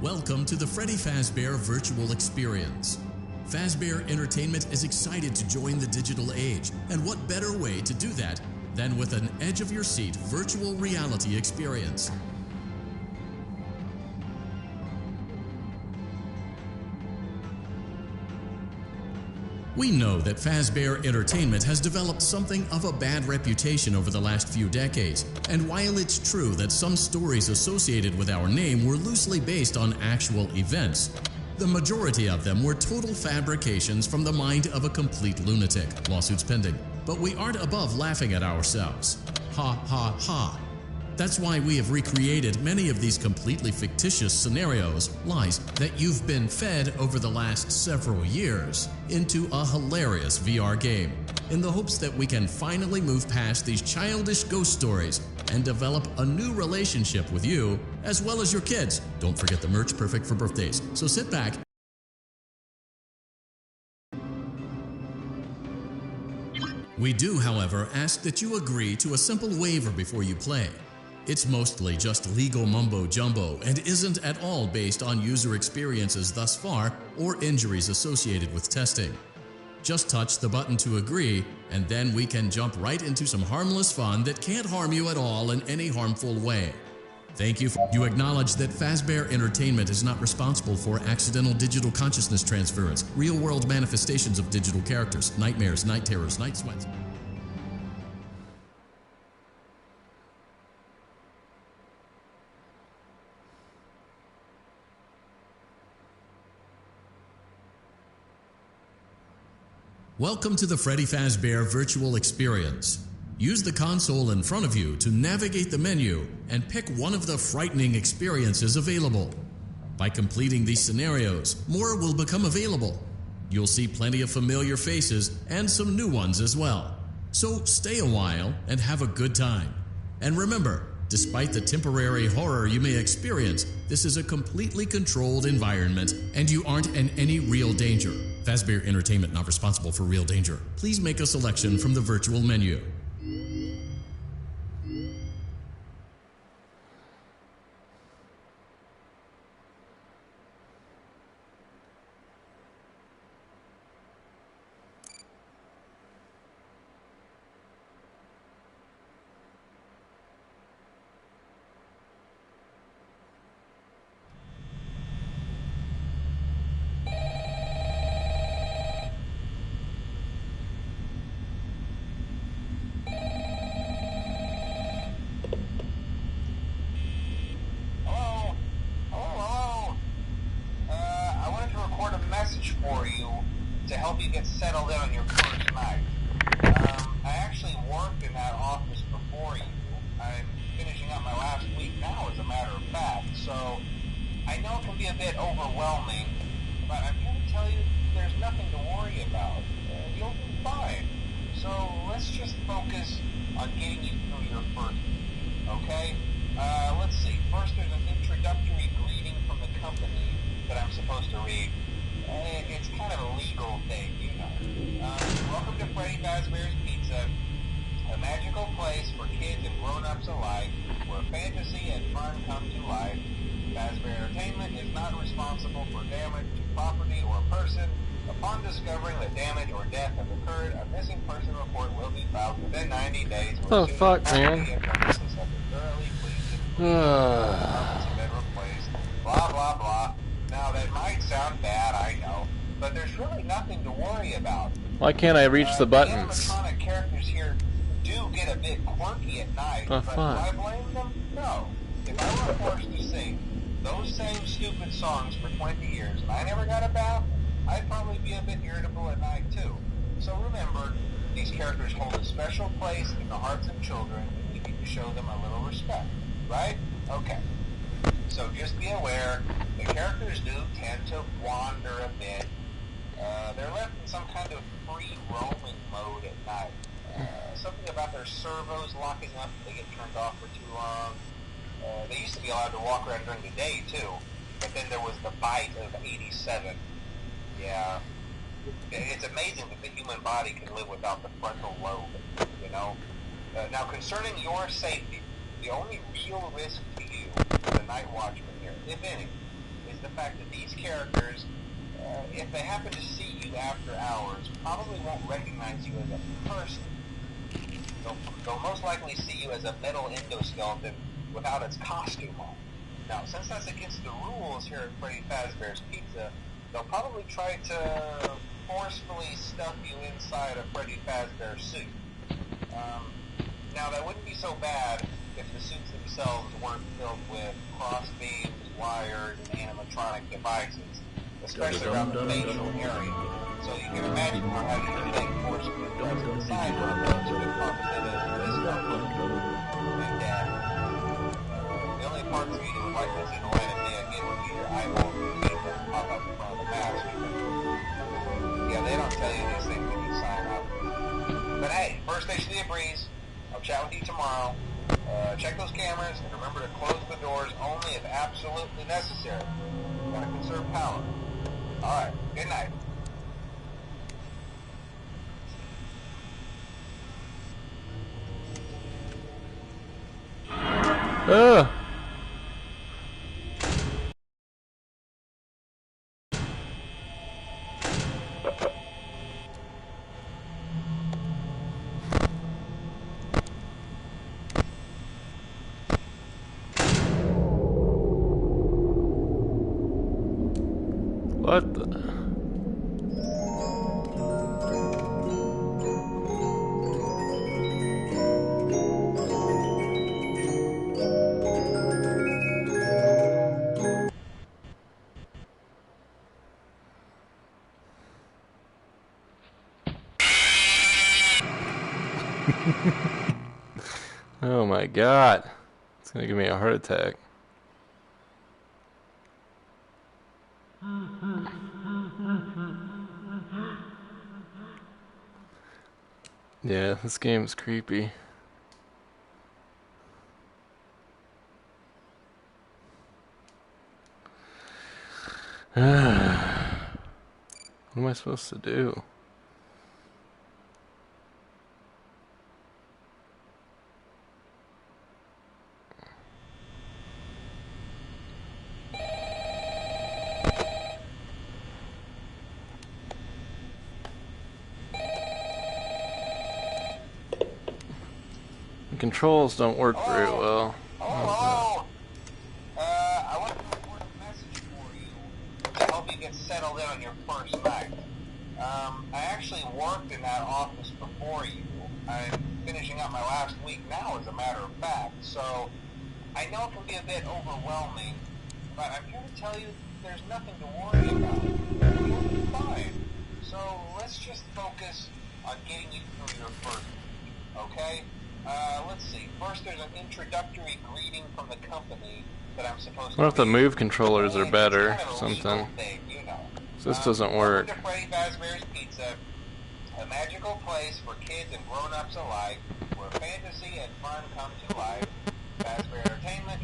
Welcome to the Freddy Fazbear Virtual Experience. Fazbear Entertainment is excited to join the digital age, and what better way to do that than with an edge-of-your-seat virtual reality experience. We know that Fazbear Entertainment has developed something of a bad reputation over the last few decades, and while it's true that some stories associated with our name were loosely based on actual events, the majority of them were total fabrications from the mind of a complete lunatic. Lawsuits pending. But we aren't above laughing at ourselves. Ha ha ha. That's why we have recreated many of these completely fictitious scenarios, lies, that you've been fed over the last several years into a hilarious VR game, in the hopes that we can finally move past these childish ghost stories and develop a new relationship with you, as well as your kids. Don't forget the merch, perfect for birthdays. So sit back. We do, however, ask that you agree to a simple waiver before you play. It's mostly just legal mumbo-jumbo and isn't at all based on user experiences thus far or injuries associated with testing. Just touch the button to agree, and then we can jump right into some harmless fun that can't harm you at all in any harmful way. Thank you. You acknowledge that Fazbear Entertainment is not responsible for accidental digital consciousness transference, real-world manifestations of digital characters, nightmares, night terrors, night sweats. Welcome to the Freddy Fazbear Virtual Experience. Use the console in front of you to navigate the menu and pick one of the frightening experiences available. By completing these scenarios, more will become available. You'll see plenty of familiar faces and some new ones as well. So stay a while and have a good time. And remember, despite the temporary horror you may experience, this is a completely controlled environment and you aren't in any real danger. Fazbear Entertainment not responsible for real danger. Please make a selection from the virtual menu. For you to help you get settled in on your first night. I actually worked in that office before you. I'm finishing up my last week now, as a matter of fact, so I know it can be a bit overwhelming, but I'm here to tell you there's nothing to worry about. You'll be fine. So let's just focus on getting you through your first week, okay? Let's see. First, there's an introductory greeting from the company that I'm supposed to read. It's kind of a legal thing, you know. Welcome to Freddy Fazbear's Pizza, a magical place for kids and grown-ups alike, where fantasy and fun come to life. Fazbear Entertainment is not responsible for damage to property or person. Upon discovering that damage or death has occurred, a missing person report will be filed within 90 days. Oh, fuck, man. Blah, blah, blah. Now, that might sound bad, I know, but there's really nothing to worry about. Why can't I reach the buttons? The animatronic characters here do get a bit quirky at night, but do I blame them? No. If I were forced to sing those same stupid songs for 20 years and I never got a bath, I'd probably be a bit irritable at night, too. So remember, these characters hold a special place in the hearts of children, and we need to show them a little respect, right? Okay. So just be aware, the characters do tend to wander a bit. They're left in some kind of free roaming mode at night. Something about their servos locking up if they get turned off for too long. They used to be allowed to walk around during the day too, but then there was the bite of 87. Yeah. It's amazing that the human body can live without the frontal lobe, you know? Now concerning your safety, the only real risk to you, the night watchman here, if any, is is the fact that these characters, if they happen to see you after hours, probably won't recognize you as a person. They'll most likely see you as a metal endoskeleton without its costume on. Now, since that's against the rules here at Freddy Fazbear's Pizza, they'll probably try to forcefully stuff you inside a Freddy Fazbear suit. Now, that wouldn't be so bad if the suits themselves weren't filled with crossbeams, wires, and animatronic devices, especially around the facial area. So you can imagine how having the thing forcefully pressed inside one of those could cause a bit of discomfort. And the only part for you to like this in the light of day again would be your eyeballs and feet that pop up in front of the mask. Yeah, they don't tell you these things when you sign up. But hey, first station of the breeze. I'll chat with you tomorrow. Check those cameras and remember to close the doors only if absolutely necessary. Gotta conserve power. Alright, good night. What the? Oh my god. It's gonna give me a heart attack. Yeah, this game's creepy. What am I supposed to do? The controls don't work very well. Hello? I want to record a message for you to help you get settled in on your first night. I actually worked in that office before you. I'm finishing up my last week now, as a matter of fact, so I know it can be a bit overwhelming, but I'm here to tell you there's nothing to worry about. You'll be fine. So let's just focus on getting you through your first week, okay? Let's see. First, there's an introductory greeting from the company that I'm supposed to. What if the move controllers are better or something? Thing, you know. This doesn't work. Welcome to Freddy Fazbear's Pizza, a magical place for kids and grown-ups alike, where fantasy and fun come to life. Fazbear Entertainment